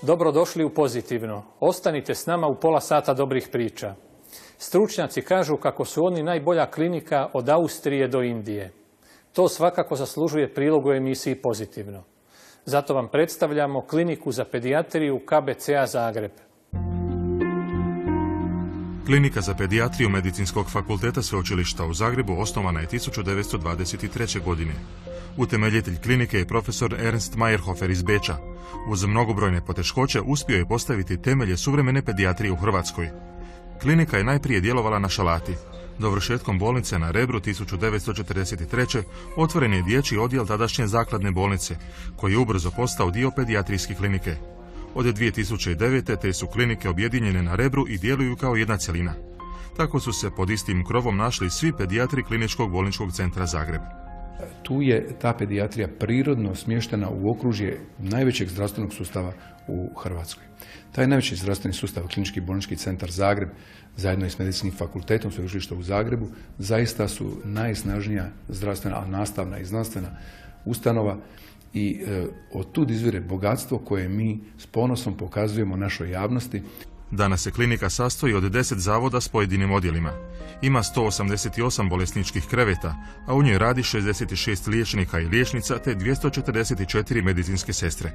Dobrodošli u Pozitivno. Ostanite s nama u pola sata dobrih priča. Stručnjaci kažu kako su oni najbolja klinika od Austrije do Indije. To svakako zaslužuje prilog u emisiji Pozitivno. Zato vam predstavljamo kliniku za pedijatriju KBC-a Zagreb. Klinika za pedijatriju Medicinskog fakulteta Sveučilišta u Zagrebu osnovana je 1923. godine. Utemeljitelj klinike je profesor Ernst Mayerhofer iz Beča. Uz mnogobrojne poteškoće uspio je postaviti temelje suvremene pedijatrije u Hrvatskoj. Klinika je najprije djelovala na Šalati. Dovršetkom bolnice na Rebru 1943. otvoren je dječji odjel tadašnje zakladne bolnice, koji je ubrzo postao dio pedijatrijske klinike. Od 2009. te su klinike objedinjene na Rebru i djeluju kao jedna cjelina. Tako su se pod istim krovom našli svi pedijatri Kliničkog bolničkog centra Zagreb. Tu je ta pedijatrija prirodno smještena u okružje najvećeg zdravstvenog sustava u Hrvatskoj. Taj najveći zdravstveni sustav, Klinički bolnički centar Zagreb, zajedno i s Medicinskim fakultetom Sveučilišta u Zagrebu, zaista su najsnažnija zdravstvena, nastavna i znanstvena ustanova i od tud izvire bogatstvo koje mi s ponosom pokazujemo našoj javnosti. Danas se klinika sastoji od 10 zavoda s pojedinim odjelima. Ima 188 bolesničkih kreveta, a u njoj radi 66 liječnika i liječnica te 244 medicinske sestre.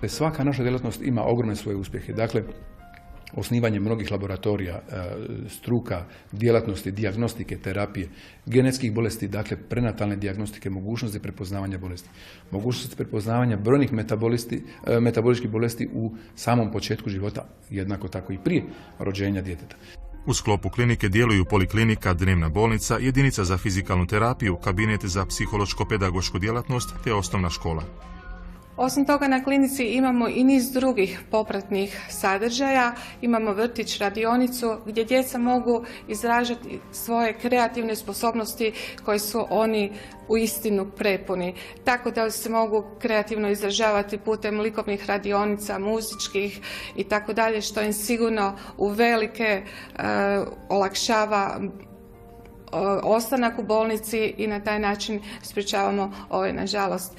Svaka naša djelatnost ima ogromne svoje uspjehe. Dakle, osnivanje mnogih laboratorija, struka, djelatnosti, dijagnostike, terapije, genetskih bolesti, dakle prenatalne dijagnostike, mogućnosti prepoznavanja bolesti, mogućnosti prepoznavanja brojnih metaboličkih bolesti u samom početku života, jednako tako i prije rođenja djeteta. U sklopu klinike djeluju poliklinika, dnevna bolnica, jedinica za fizikalnu terapiju, kabinet za psihološko-pedagošku djelatnost te osnovna škola. Osim toga na klinici imamo i niz drugih popratnih sadržaja. Imamo vrtić, radionicu gdje djeca mogu izražati svoje kreativne sposobnosti koje su oni uistinu prepuni. Tako da se mogu kreativno izražavati putem likovnih radionica, muzičkih i tako dalje, što im sigurno uvelike olakšava ostanak u bolnici i na taj način sprječavamo ove, nažalost,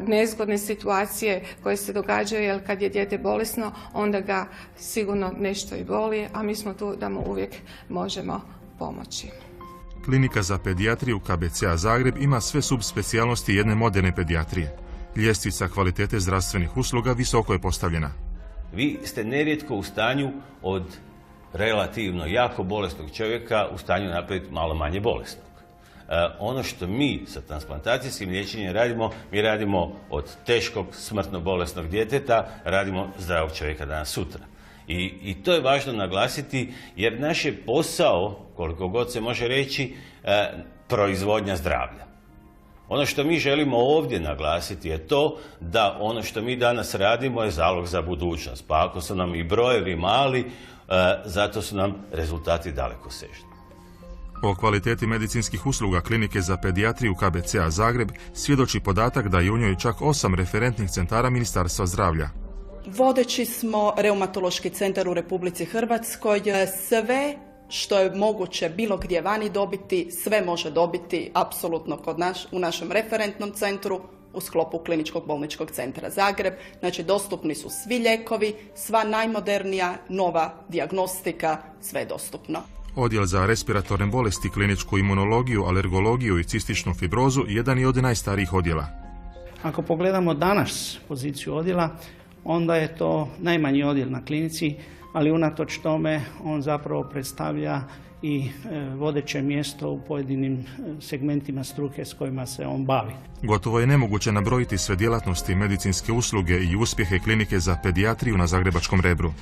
nezgodne situacije koje se događaju, jer kad je dijete bolesno, onda ga sigurno nešto i boli, a mi smo tu da mu uvijek možemo pomoći. Klinika za pedijatriju KBC-a Zagreb ima sve subspecijalnosti jedne moderne pedijatrije. Ljestvica kvalitete zdravstvenih usluga visoko je postavljena. Vi ste nerijetko u stanju od relativno jako bolesnog čovjeka u stanju napraviti malo manje bolesnog. Ono što mi sa transplantacijskim liječenjem radimo, mi radimo od teškog smrtno bolesnog djeteta, radimo zdravog čovjeka danas sutra. I to je važno naglasiti jer naš je posao, koliko god se može reći, proizvodnja zdravlja. Ono što mi želimo ovdje naglasiti je to da ono što mi danas radimo je zalog za budućnost. Pa ako su nam i brojevi mali, zato su nam rezultati dalekosežni. O kvaliteti medicinskih usluga klinike za pedijatriju KBC-a Zagreb svjedoči podatak da je u njoj čak 8 referentnih centara Ministarstva zdravlja. Vodeći smo reumatološki centar u Republici Hrvatskoj. Sve što je moguće bilo gdje vani dobiti, sve može dobiti apsolutno u našem referentnom centru u sklopu Kliničkog bolničkog centra Zagreb. Znači, dostupni su svi lijekovi, sva najmodernija nova dijagnostika, sve je dostupno. Odjel za respiratorne bolesti, kliničku imunologiju, alergologiju i cističnu fibrozu jedan je od najstarijih odjela. Ako pogledamo danas poziciju odjela, onda je to najmanji odjel na klinici, ali unatoč tome on zapravo predstavlja i vodeće mjesto u pojedinim segmentima struke s kojima se on bavi. Gotovo je nemoguće nabrojiti sve djelatnosti, medicinske usluge i uspjehe klinike za pedijatriju na zagrebačkom Rebru.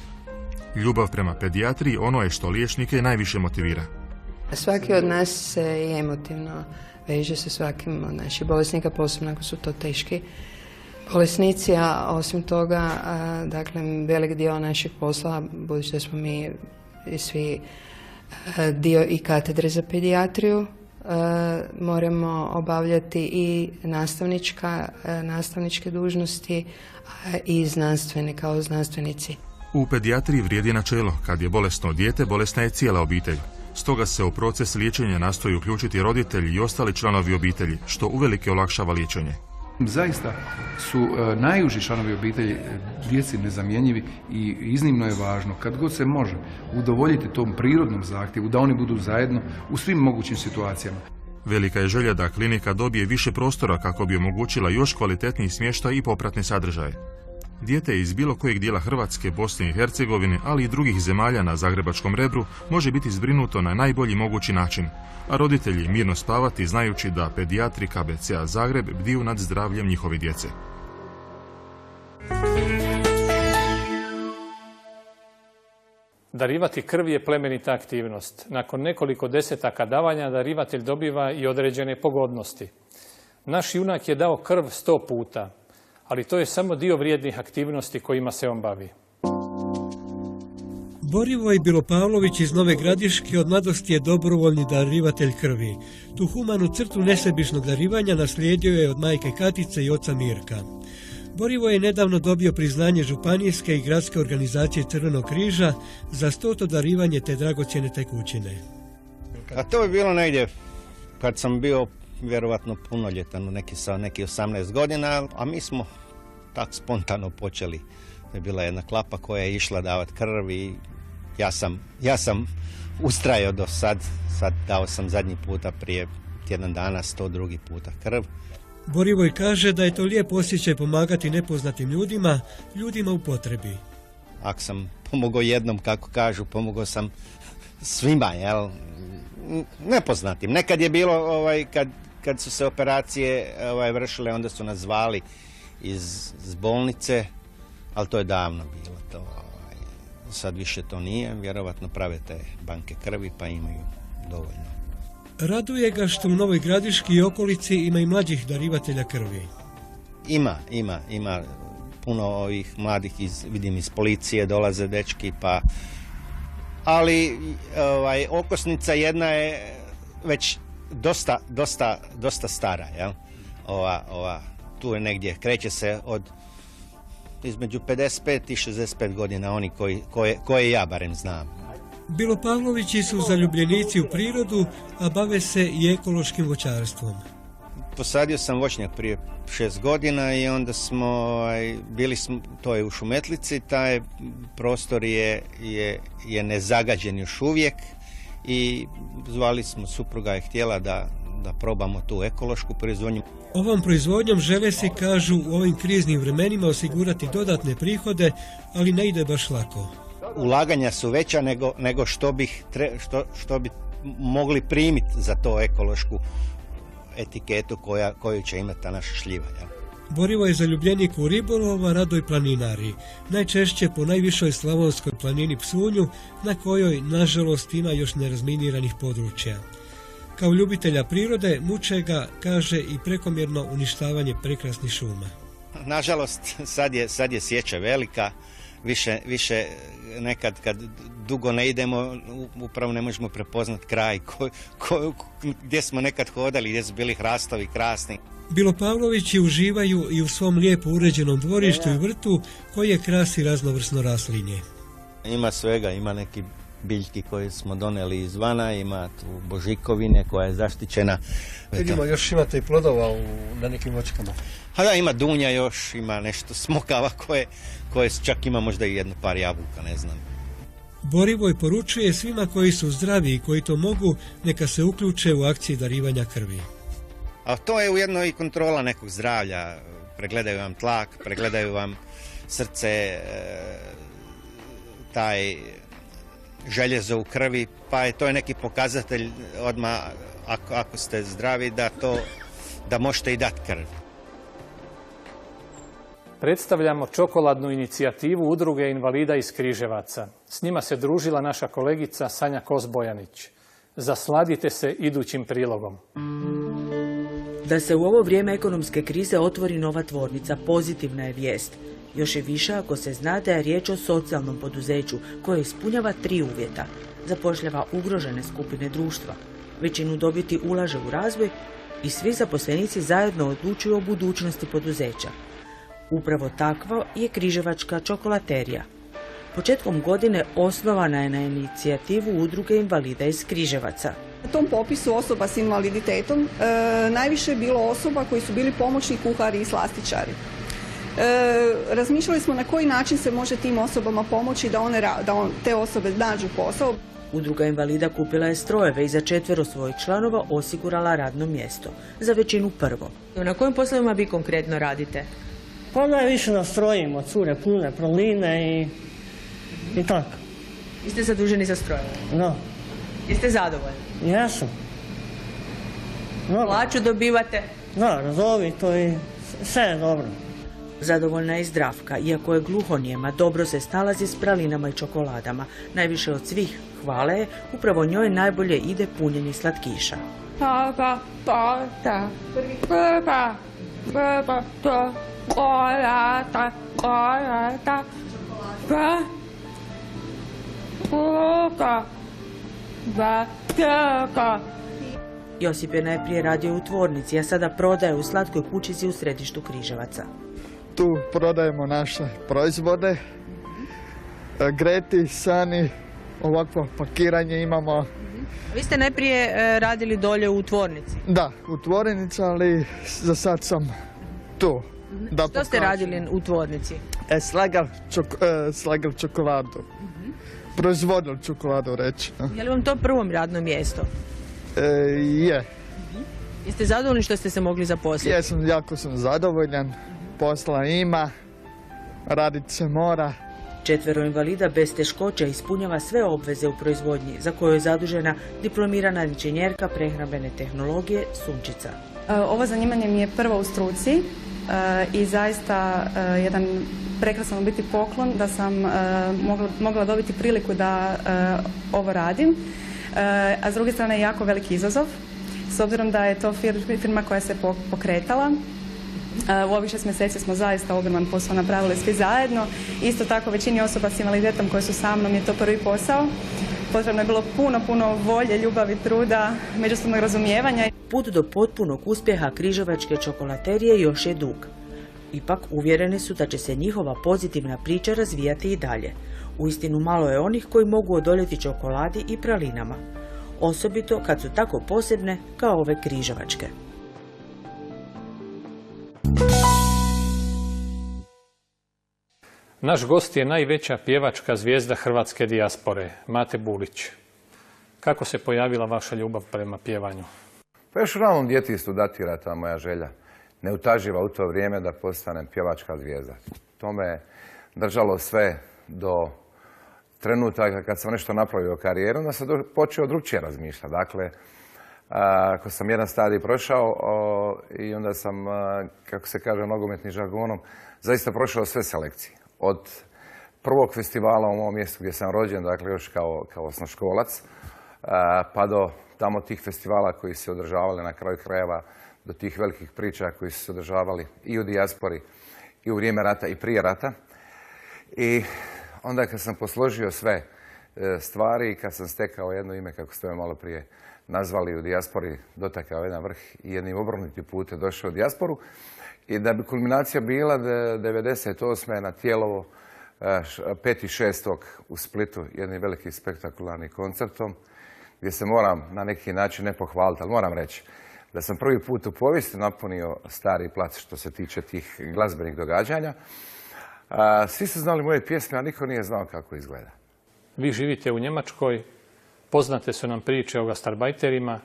Ljubav prema pedijatriji ono je što liječnike najviše motivira. Svaki od nas se emotivno veže sa svakim od naših bolesnika, posebno ako su to teški bolesnici, a osim toga, dakle, velik dio našeg posla, budući da smo mi svi dio i katedre za pedijatriju, moramo obavljati i nastavničke dužnosti i znanstvene kao znanstvenici. U pedijatriji vrijedi načelo, kad je bolesno dijete, bolesna je cijela obitelj. Stoga se u proces liječenja nastoji uključiti roditelji i ostali članovi obitelji, što uvelike olakšava liječenje. Zaista su najuži članovi obitelji djeci nezamjenjivi i iznimno je važno kad god se može udovoljiti tom prirodnom zahtjevu da oni budu zajedno u svim mogućim situacijama. Velika je želja da klinika dobije više prostora kako bi omogućila još kvalitetniji smještaj i popratne sadržaje. Dijete iz bilo kojeg dijela Hrvatske, Bosne i Hercegovine, ali i drugih zemalja na Zagrebačkom Rebru može biti zbrinuto na najbolji mogući način, a roditelji mirno spavati znajući da pedijatri KBC-a Zagreb bdiju nad zdravljem njihove djece. Darivati krv je plemenita aktivnost. Nakon nekoliko desetaka davanja darivatelj dobiva i određene pogodnosti. Naš junak je dao krv 100 puta, ali to je samo dio vrijednih aktivnosti kojima se on bavi. Borivoj Bilopavlović iz Nove Gradiške od mladosti je dobrovoljni darivatelj krvi. Tu humanu crtu nesebičnog darivanja naslijedio je od majke Katice i oca Mirka. Borivoj je nedavno dobio priznanje županijske i gradske organizacije Crvenog križa za 100. darivanje te dragocjene tekućine. A to je bilo negdje kad sam bio vjerovatno punoljetan, neki 18 godina, a mi smo tak spontano počeli. To je bila jedna klapa koja je išla davati krv i ja sam ustrajao do sad dao sam zadnji puta prije tjedan dana 102. puta krv. Borivoj kaže da je to lijep osjećaj pomagati nepoznatim ljudima u potrebi. Ako sam pomogao jednom, kako kažu, pomogao sam svima, jel? Nepoznatim. Nekad je bilo, kad su se operacije vršile, onda su nas zvali iz bolnice, ali to je davno bilo. Sad više to nije, vjerovatno prave te banke krvi pa imaju dovoljno. Raduje ga što u Novoj Gradiški i okolici ima i mlađih darivatelja krvi. Ima puno ovih mladih, vidim iz policije dolaze dečki, ali okosnica jedna je već dosta stara, jel? Tu je negdje, kreće se od između 55 i 65 godina, oni koje ja barem znam. Bilopavlovići su zaljubljenici u prirodu, a bave se i ekološkim voćarstvom. Posadio sam voćnjak prije 6 godina i onda smo bili to je u Šumetlici, taj prostor je nezagađen još uvijek i zvali smo, supruga je htjela da probamo tu ekološku proizvodnju. Ovom proizvodnjom žele si, kažu, u ovim kriznim vremenima osigurati dodatne prihode, ali ne ide baš lako. Ulaganja su veća nego što bi mogli primiti za to ekološku etiketu koju će imati ta naša šljiva. Ja. Borivoj je zaljubljenik u ribolova, Radoj planinari. Najčešće po najvišoj slavonskoj planini Psunju, na kojoj, nažalost, ima još nerazminiranih područja. Kao ljubitelja prirode muče ga, kaže, i prekomjerno uništavanje prekrasnih šuma. Nažalost, sad je sječa velika, više nekad kad dugo ne idemo, upravo ne možemo prepoznat kraj gdje smo nekad hodali, gdje su bili hrastovi krasni. Bilopavlovići uživaju i u svom lijepo uređenom dvorištu i vrtu koje krasi raznovrsno raslinje. Ima svega, ima neki biljki koje smo doneli izvana, ima tu božikovine koja je zaštićena. Vidimo, još imate i plodova na nekim voćkama. A da, ima dunja još, ima nešto smokava koje čak ima možda i jedno par jabuka, ne znam. Borivoj poručuje svima koji su zdravi i koji to mogu, neka se uključe u akciji darivanja krvi. A to je ujedno i kontrola nekog zdravlja. Pregledaju vam tlak, pregledaju vam srce, taj željezo u krvi, pa to je neki pokazatelj odmah, ako ste zdravi, da možete i dati krv. Predstavljamo čokoladnu inicijativu Udruge invalida iz Križevaca. S njima se družila naša kolegica Sanja Kos-Bojanić. Zasladite se idućim prilogom. Da se u ovo vrijeme ekonomske krize otvori nova tvornica, pozitivna je vijest. Još je više ako se zna da je riječ o socijalnom poduzeću koje ispunjava 3 uvjeta. Zapošljava ugrožene skupine društva, većinu dobiti ulaže u razvoj i svi zaposlenici zajedno odlučuju o budućnosti poduzeća. Upravo takva je križevačka čokolaterija. Početkom godine osnovana je na inicijativu Udruge invalida iz Križevaca. Na tom popisu osoba s invaliditetom najviše je bilo osoba koji su bili pomoćni kuhari i slastičari. Razmišljali smo na koji način se može tim osobama pomoći da te osobe nađu posao. Udruga invalida kupila je strojeve i za 4 svojih članova osigurala radno mjesto. Za većinu prvo. Na kojim poslovima vi konkretno radite? Pa najviše na strojima, cure pune, praline i tako. Vi ste zaduženi za strojeve? Da. Jeste zadovoljni? Jesam. Plaću dobivate? Da, redovito i sve je dobro. Zadovoljna je i Zdravka, iako je gluhonijema, dobro se snalazi s pralinama i čokoladama. Najviše od svih hvale je, upravo njoj najbolje ide punjenje slatkiša. Josip je najprije radio u tvornici, a sada prodaje u slatkoj kućici u središtu Križevaca. Tu prodajemo naše proizvode, greti, sani, ovakvo pakiranje imamo. Vi ste najprije radili dolje u tvornici? Da, u tvornici, ali za sad sam tu. Što ste radili u tvornici? Slagal čokoladu. Proizvodili čokoladu, reći. Je li vam to prvo radno mjesto? Je. Jeste zadovoljni što ste se mogli zaposliti? Jesam, jako sam zadovoljan. Posla ima, radit se mora. 4 invalida bez teškoća ispunjava sve obveze u proizvodnji, za koju je zadužena diplomirana inženjerka prehrambene tehnologije Sunčica. Ovo zanimanje mi je prvo u struci i zaista jedan prekrasan biti poklon da sam mogla dobiti priliku da ovo radim. A s druge strane je jako veliki izazov, s obzirom da je to firma koja se pokretala. U ovih 6 mjeseci smo zaista ogroman posao napravili svi zajedno. Isto tako većini osoba s invaliditetom koji su sa mnom je to prvi posao. Potrebno je bilo puno volje, ljubavi, truda, međusobnog razumijevanja. Put do potpunog uspjeha križevačke čokolaterije još je dug. Ipak uvjereni su da će se njihova pozitivna priča razvijati i dalje. Uistinu malo je onih koji mogu odoljeti čokoladi i pralinama. Osobito kad su tako posebne kao ove križevačke. Naš gost je najveća pjevačka zvijezda hrvatske dijaspore, Mate Bulić. Kako se pojavila vaša ljubav prema pjevanju? Pa još u ranom djetinjstvu datira ta moja želja. Neutaživa u to vrijeme da postanem pjevačka zvijezda. To me držalo sve do trenutaka kad sam nešto napravio karijeru, onda sam počeo drugčije razmišljati. Dakle, ako sam jedan stadij prošao i onda sam, kako se kaže nogometnim žargonom, zaista prošao sve selekcije. Od prvog festivala u mom mjestu gdje sam rođen, dakle još kao osnovnoškolac, pa do tamo tih festivala koji se održavali na kraju krajeva, do tih velikih priča koji su se održavali i u dijaspori, i u vrijeme rata i prije rata. I onda kad sam posložio sve stvari i kad sam stekao jedno ime, kako ste me malo prije nazvali u dijaspori, dotakao jedan vrh i jednim obrnutim putem došao u dijasporu. I da bi kulminacija bila 1998. na Tijelovo 5.6. u Splitu jednim velikim spektakularnim koncertom gdje se moram na neki način ne pohvaliti, ali moram reći da sam prvi put u povijesti napunio Stari plac što se tiče tih glazbenih događanja. Svi su znali moje pjesme, a niko nije znao kako izgleda. Vi živite u Njemačkoj, poznate su nam priče o gastarbajterima,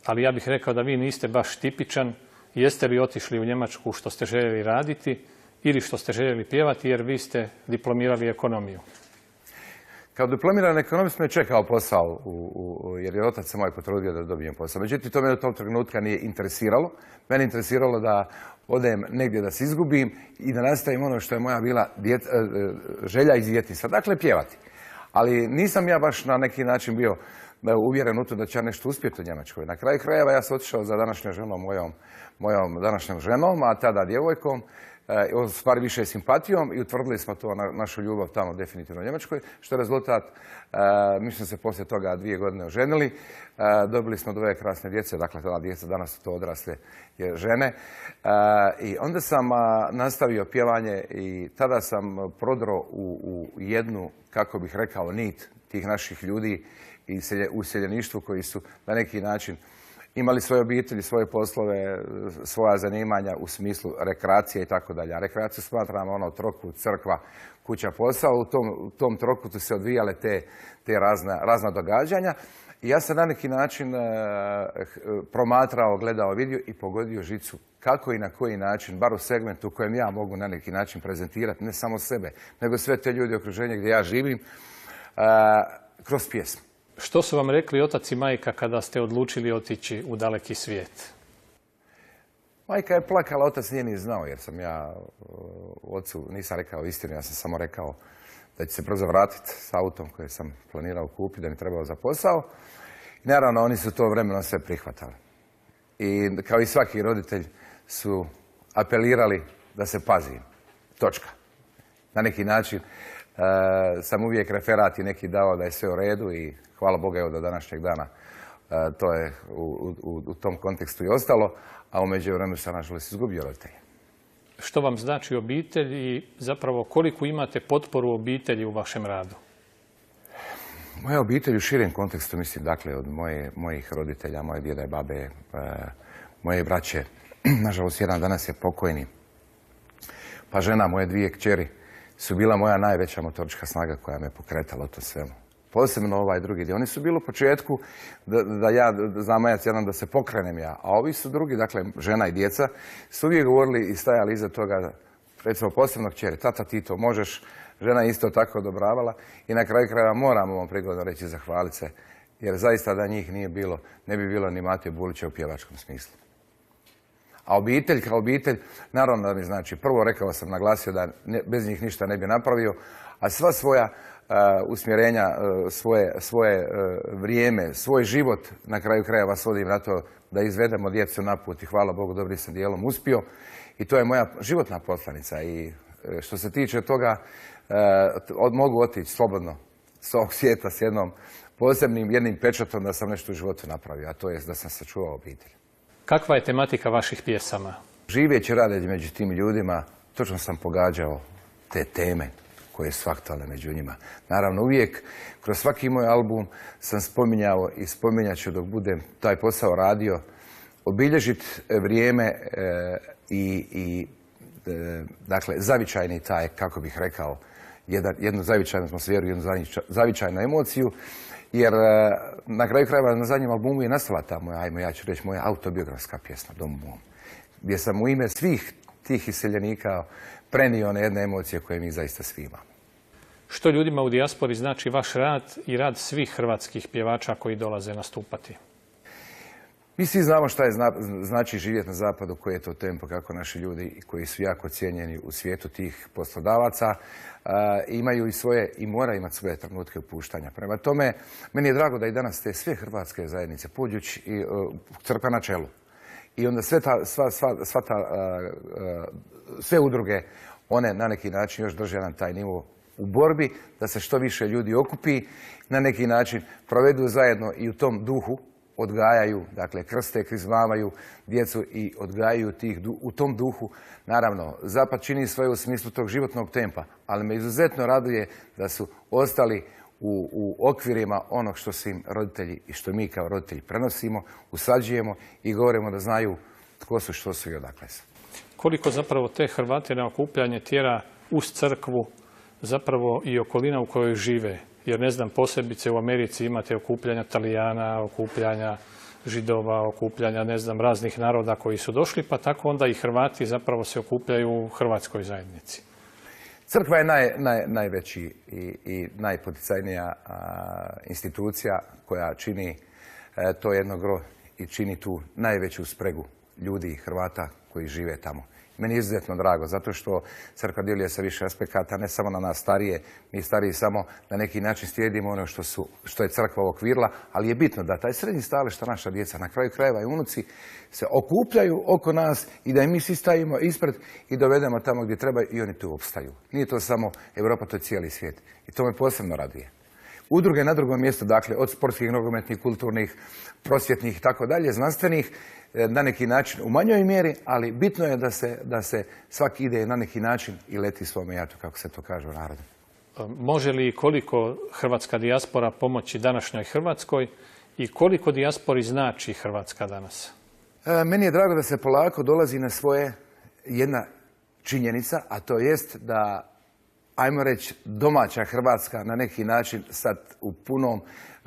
ali ja bih rekao da vi niste baš tipičan. Jeste li otišli u Njemačku što ste željeli raditi ili što ste željeli pjevati jer vi ste diplomirali ekonomiju? Kao diplomirani ekonomist me čekao posao jer je otac se moj potrudio da dobijem posao. Međutim, to me do tog trenutka nije interesiralo. Mene interesiralo da odem negdje da se izgubim i da nastavim ono što je moja bila želja iz djetinjstva. Dakle, pjevati. Ali nisam ja baš na neki način bio uvjeren u to da će ja nešto uspjeti u Njemačkoj. Na kraju krajeva ja sam otišao za današnjom ženom, mojom današnjom ženom, a tada djevojkom, u stvari više simpatijom i utvrdili smo to našu ljubav tamo definitivno u Njemačkoj, što je rezultat. Mi smo se poslije toga 2 godine oženili, dobili smo 2 krasne djece, dakle ta djeca danas su to odrasle žene. I onda sam nastavio pjevanje i tada sam prodro u jednu, kako bih rekao, nit tih naših ljudi u useljeništvu koji su na neki način imali svoje obitelji, svoje poslove, svoja zanimanja u smislu rekreacije i tako dalje. A rekreaciju smatramo trokut, crkva, kuća, posao. U tom trokutu se odvijale te razna događanja. I ja sam na neki način promatrao, gledao, vidio i pogodio žicu kako i na koji način, bar u segmentu u kojem ja mogu na neki način prezentirati ne samo sebe, nego sve te ljudi u okruženju gdje ja živim, kroz pjesmu. Što su vam rekli otac i majka kada ste odlučili otići u daleki svijet? Majka je plakala, otac nije ni znao, jer sam ja ocu nisam rekao istinu, ja sam samo rekao da će se brzo vratiti s autom koji sam planirao kupiti, da mi trebao za posao. I naravno, oni su to vremenom sve prihvatali. I kao i svaki roditelj su apelirali da se pazi. Točka. Na neki način sam uvijek referat i neki dao da je sve u redu i hvala Boga evo do današnjeg dana to je u tom kontekstu i ostalo, a u međuvremenu sam nažalost izgubio roditelje. Što vam znači obitelj i zapravo koliko imate potporu obitelji u vašem radu? Moja obitelj u širem kontekstu, mislim, dakle, od mojih roditelja, moje djeda i babe, moje braće, nažalost, jedan danas je pokojni, pa žena, moje 2 kćeri, su bila moja najveća motorička snaga koja me pokretala to svemu. Posebno ovaj drugi dio. Oni su bili u početku da ja zamajac jedan da se pokrenem ja, a ovi su drugi, dakle žena i djeca, su uvijek govorili i stajali iza toga, recimo posebno kćeri, tata ti to možeš, žena isto tako odobravala i na kraju krajeva moram ovom prigodom reći zahvaliti se, jer zaista da njih nije bilo, ne bi bilo ni Mate Bulića u pjevačkom smislu. A obitelj kao obitelj, naravno da mi znači, prvo rekao sam, naglasio da bez njih ništa ne bi napravio, a sva svoja usmjerenja, svoje vrijeme, svoj život, na kraju krajeva svodim na to da izvedemo djecu na put i hvala Bogu dobrim sam dijelom uspio. I to je moja životna poslanica i što se tiče toga mogu otići slobodno s ovog svijeta s jednim pečatom da sam nešto u životu napravio, a to je da sam sačuvao obitelj. Kakva je tematika vaših pjesama? Živeći radeći među tim ljudima, točno sam pogađao te teme koje su aktualne među njima. Naravno, uvijek, kroz svaki moj album sam spominjao i spominjat ću dok budem taj posao radio, obilježiti vrijeme dakle, zavičajni taj, kako bih rekao, jednu zavičajnu atmosferu, jednu zavičajnu emociju, jer na kraju krajeva na zadnjem albumu je nastala ta moja autobiografska pjesma, Dom mom, gdje sam u ime svih tih iseljenika prenio one jedne emocije koje mi zaista svi imamo. Što ljudima u dijaspori znači vaš rad i rad svih hrvatskih pjevača koji dolaze nastupati? Mi svi znamo šta je znači živjeti na zapadu, koji je to tempo, kako naši ljudi koji su jako cijenjeni u svijetu tih poslodavaca imaju i svoje i mora imati svoje trenutke opuštanja. Prema tome, meni je drago da i danas te sve hrvatske zajednice, pođući i crkva na čelu. I onda sve udruge, one na neki način još drže na taj nivo u borbi, da se što više ljudi okupi, na neki način provedu zajedno i u tom duhu odgajaju, dakle krste, krizmavaju djecu i odgajaju u tom duhu. Naravno, Zapad čini svoje u smislu tog životnog tempa, ali me izuzetno raduje da su ostali u okvirima onog što su im roditelji i što mi kao roditelji prenosimo, usađujemo i govorimo da znaju tko su, što su i odakle su. Koliko zapravo te Hrvate na okupljanje tjera uz crkvu zapravo i okolina u kojoj žive? Jer ne znam, posebice u Americi imate okupljanja Talijana, okupljanja Židova, okupljanja ne znam raznih naroda koji su došli, pa tako onda i Hrvati zapravo se okupljaju u hrvatskoj zajednici. Crkva je najveći i najpoticajnija institucija koja čini to jedno gro i čini tu najveću spregu ljudi i Hrvata koji žive tamo. Meni je izuzetno drago, zato što crkva djeluje sa više aspekata, ne samo na nas starije, mi stariji samo na neki način slijedimo ono što je crkva okvirila, ali je bitno da taj srednji stajalište, što naša djeca, na kraju krajeva i unuci, se okupljaju oko nas i da i mi svi stavimo ispred i dovedemo tamo gdje treba i oni tu opstaju. Nije to samo Europa, to je cijeli svijet. I to me posebno raduje. Udruge na drugom mjestu, dakle, od sportskih, nogometnih, kulturnih, prosvjetnih i tako dalje, znanstvenih, na neki način u manjoj mjeri, ali bitno je da se svaki ide na neki način i leti svome jatu, kako se to kaže u narodu. Može li i koliko hrvatska dijaspora pomoći današnjoj Hrvatskoj i koliko dijaspori znači Hrvatska danas? Meni je drago da se polako dolazi na svoje jedna činjenica, a to jest da, ajmo reći, domaća Hrvatska na neki način sad u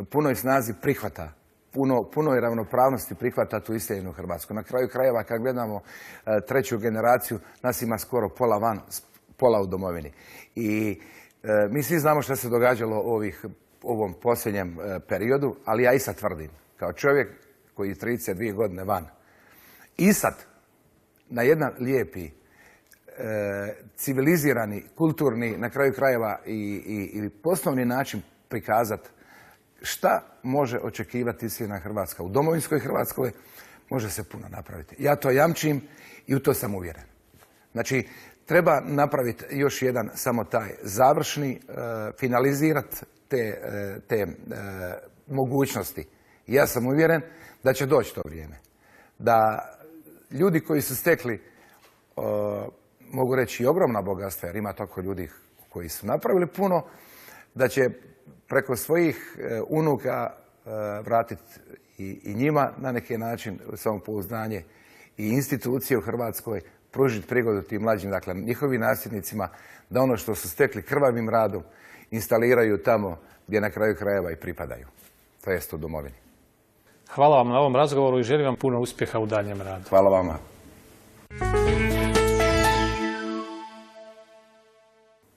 punoj snazi prihvata, punoj ravnopravnosti prihvata tu iseljenu Hrvatsku. Na kraju krajeva, kad gledamo treću generaciju, nas ima skoro pola van, pola u domovini. I mi svi znamo što se događalo u ovom posljednjem periodu, ali ja i sad tvrdim, kao čovjek koji je 32 godine van, i sad na jedan lijepi, civilizirani, kulturni, na kraju krajeva i poslovni način prikazati šta može očekivati iseljena Hrvatska. U domovinskoj Hrvatskoj može se puno napraviti. Ja to jamčim i u to sam uvjeren. Znači, treba napraviti još jedan samo taj završni, finalizirati te mogućnosti. Ja sam uvjeren da će doći to vrijeme. Da ljudi koji su stekli, mogu reći, i ogromna bogatstva, jer ima tako ljudi koji su napravili puno, da će preko svojih unuka vratiti i njima na neki način samopouzdanje i institucije u Hrvatskoj, pružiti prigodu tim mlađim, dakle njihovim nasljednicima, da ono što su stekli krvavim radom instaliraju tamo gdje na kraju krajeva i pripadaju, to jest u domovini. Hvala vam na ovom razgovoru i želim vam puno uspjeha u daljem radu. Hvala vama.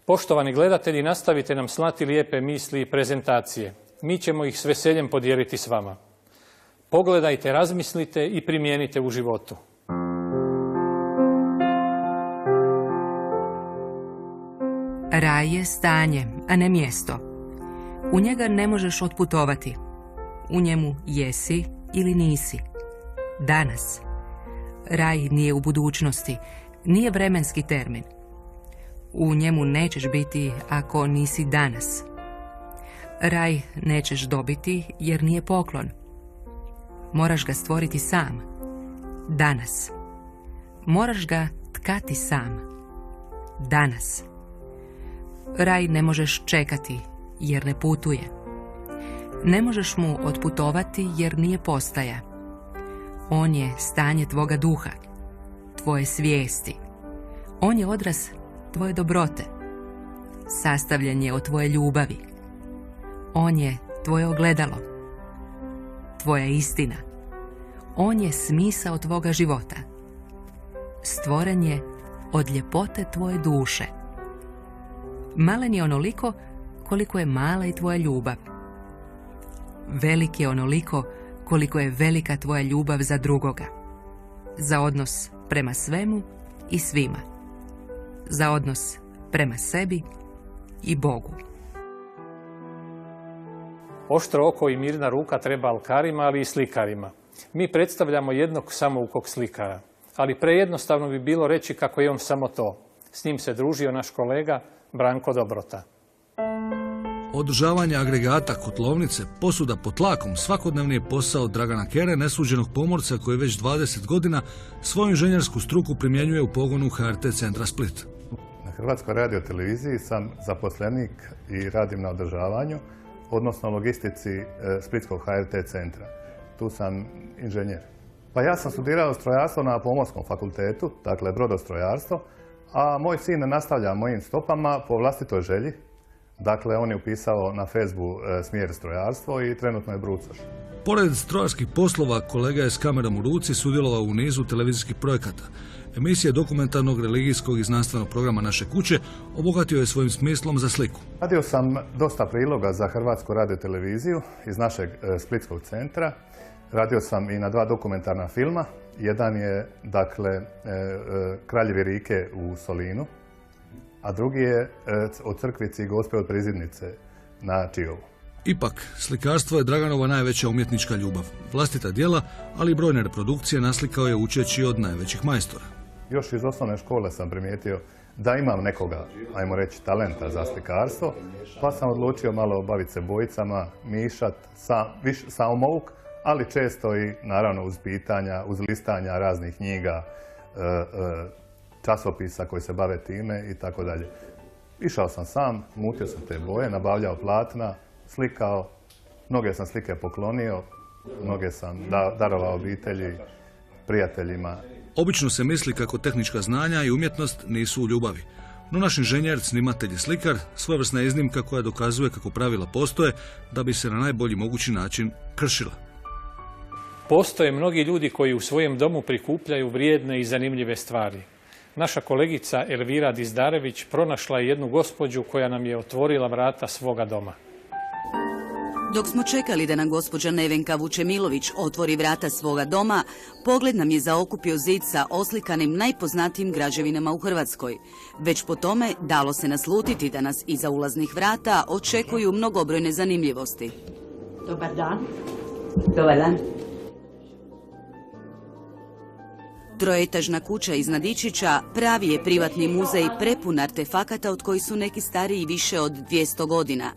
Poštovani gledatelji, nastavite nam slati lijepe misli i prezentacije. Mi ćemo ih s veseljem podijeliti s vama. Pogledajte, razmislite i primijenite u životu. Raj je stanje, a ne mjesto. U njega ne možeš otputovati. U njemu jesi ili nisi. Danas. Raj nije u budućnosti, nije vremenski termin. U njemu nećeš biti ako nisi danas. Raj nećeš dobiti jer nije poklon. Moraš ga stvoriti sam. Danas. Moraš ga tkati sam. Danas. Raj ne možeš čekati jer ne putuje. Ne možeš mu otputovati jer nije postaja. On je stanje tvoga duha, tvoje svijesti. On je odraz tvoje dobrote. Sastavljen je od tvoje ljubavi. On je tvoje ogledalo, tvoja istina. On je smisao tvoga života. Stvoren je od ljepote tvoje duše. Malen je onoliko koliko je mala i tvoja ljubav. Velik je onoliko koliko je velika tvoja ljubav za drugoga. Za odnos prema svemu i svima. Za odnos prema sebi i Bogu. Oštro oko i mirna ruka treba alkarima, ali i slikarima. Mi predstavljamo jednog samoukog slikara, ali prejednostavno bi bilo reći kako je on samo to. S njim se družio naš kolega Branko Dobrota. Održavanje agregata kotlovnice, posuda pod tlakom, svakodnevni je posao Dragana Kere, nesuđenog pomorca koji već 20 godina svoju inženjersku struku primjenjuje u pogonu HRT centra Split. Na Hrvatskoj radioteleviziji sam zaposlenik i radim na održavanju, odnosno logistici Splitskog HRT centra. Tu sam inženjer. Pa ja sam studirao strojarstvo na Pomorskom fakultetu, dakle brodostrojarstvo, a moj sin nastavlja mojim stopama po vlastitoj želji. Dakle, on je upisao na FESB-u smjer strojarstvo i trenutno je brucoš. Pored strojarskih poslova, kolega je s kamerom u ruci sudjelovao u nizu televizijskih projekata. Emisije dokumentarnog, religijskog i znanstvenog programa Naše kuće obogatio je svojim smislom za sliku. Radio sam dosta priloga za Hrvatsku radioteleviziju iz našeg Splitskog centra. Radio sam i na 2 dokumentarna filma Jedan je, dakle, Kraljevi Rike u Solinu, a drugi je od Crkvici Gospe od Prizidnice na Čiovu. Ipak, slikarstvo je Draganova najveća umjetnička ljubav. Vlastita djela, ali i brojne reprodukcije naslikao je učeći od najvećih majstora. Još iz osnovne škole sam primijetio da imam nekoga, ajmo reći, talenta za slikarstvo, pa sam odlučio malo baviti se bojicama, mišat, samouk, ali često i naravno uz pitanja, uz listanja raznih knjiga, časopisa koji se bave time i tako dalje. Išao sam sam, mutio sam te boje, nabavljao platna, slikao, mnoge sam slike poklonio, mnoge sam darovao obitelji, prijateljima. Obično se misli kako tehnička znanja i umjetnost nisu u ljubavi. No naš inženjer, snimatelj i slikar svojevrsna je iznimka koja dokazuje kako pravila postoje da bi se na najbolji mogući način kršila. Postoje mnogi ljudi koji u svojem domu prikupljaju vrijedne i zanimljive stvari. Naša kolegica Elvira Dizdarević pronašla je jednu gospođu koja nam je otvorila vrata svoga doma. Dok smo čekali da nam gospođa Nevenka Vučemilović otvori vrata svoga doma, pogled nam je zaokupio zid sa oslikanim najpoznatijim građevinama u Hrvatskoj. Već po tome dalo se naslutiti da nas iza ulaznih vrata očekuju mnogobrojne zanimljivosti. Dobar dan. Dobar dan. Troetažna kuća iz Nadičića pravi je privatni muzej prepun artefakata od kojih su neki stariji više od 200 godina.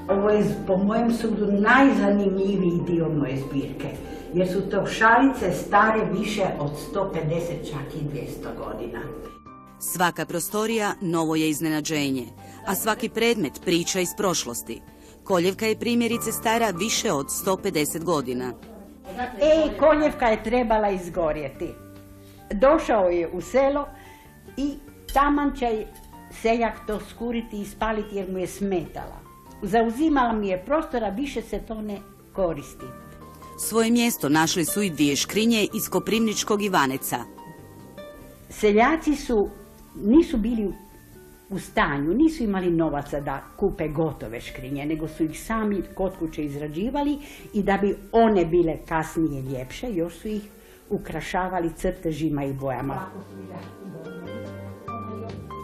Ovo je po mojem sudu najzanimljiviji dio moje zbirke, jer su to šalice stare više od 150, čak i 200 godina. Svaka prostorija novo je iznenađenje, a svaki predmet priča iz prošlosti. Koljevka je primjerice stara više od 150 godina. Koljevka je trebala izgorjeti. Došao je u selo i taman će seljak to skuriti i spaliti jer mu je smetala. Zauzimala mi je prostora, više se to ne koristi. Svoje mjesto našli su i dvije škrinje iz Koprivničkog Ivaneca. Seljaci nisu bili u stanju, nisu imali novaca da kupe gotove škrinje, nego su ih sami kod kuće izrađivali i da bi one bile kasnije ljepše, još su ih ukrašavali crtežima i bojama.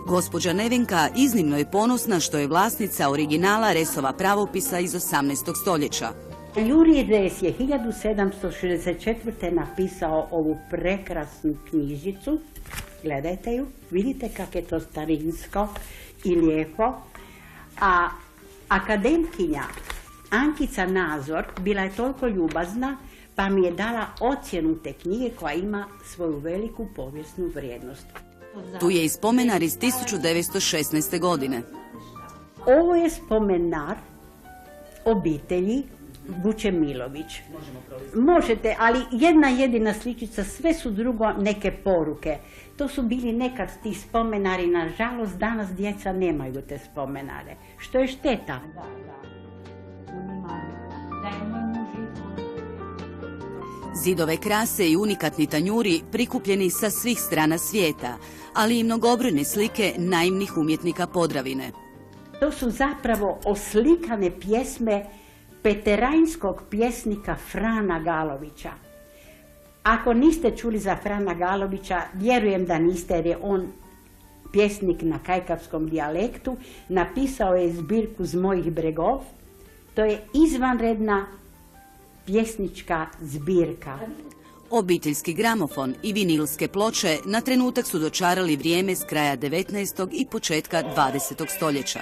Gospođa Nevenka iznimno je ponosna što je vlasnica originala Resova pravopisa iz 18. stoljeća. Jurij Res je 1764. napisao ovu prekrasnu knjižicu. Gledajte ju, vidite kako je to starinsko i lijepo. A akademkinja Ankica Nazor bila je toliko ljubazna pa mi je dala ocjenu te knjige koja ima svoju veliku povijesnu vrijednost. Tu je i spomenar iz 1916. godine. Ovo je spomenar obitelji Vučemilović. Možete, ali jedna jedina sličica, sve su drugo neke poruke. To su bili nekad ti spomenari, nažalost danas djeca nemaju te spomenare, što je šteta. Zidove krase i unikatni tanjuri prikupljeni sa svih strana svijeta, ali i mnogobrojne slike naivnih umjetnika Podravine. To su zapravo oslikane pjesme peterajnskog pjesnika Frana Galovića. Ako niste čuli za Frana Galovića, vjerujem da niste jer je on pjesnik na kajkavskom dijalektu, napisao je zbirku Z mojih bregov. To je izvanredna pjesnička zbirka. Obiteljski gramofon i vinilske ploče na trenutak su dočarali vrijeme s kraja 19. i početka 20. stoljeća.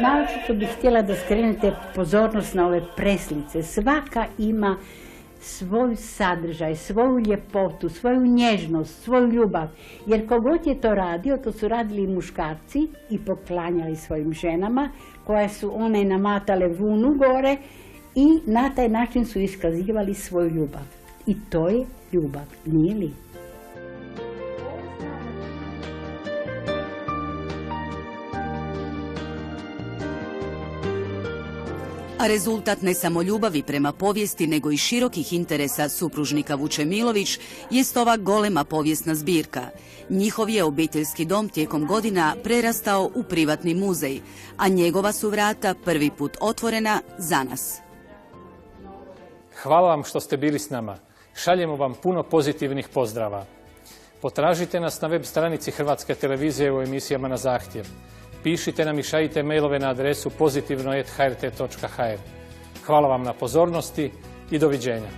Naročito bih htjela da skrenete pozornost na ove preslice. Svaka ima svoj sadržaj, svoju ljepotu, svoju nježnost, svoju ljubav. Jer kogod je to radio, to su radili i muškarci i poklanjali svojim ženama, koje su one namatale vunu gore i na taj način su iskazivali svoju ljubav. I to je ljubav, nije li? A rezultat ne samo ljubavi prema povijesti, nego i širokih interesa supružnika Vučemilović jest ova golema povijesna zbirka. Njihov je obiteljski dom tijekom godina prerastao u privatni muzej, a njegova su vrata prvi put otvorena za nas. Hvala vam što ste bili s nama. Šaljemo vam puno pozitivnih pozdrava. Potražite nas na web stranici Hrvatske televizije u emisijama na zahtjev. Pišite nam i šaljite mailove na adresu pozitivno@hrt.hr. Hvala vam na pozornosti i doviđenja.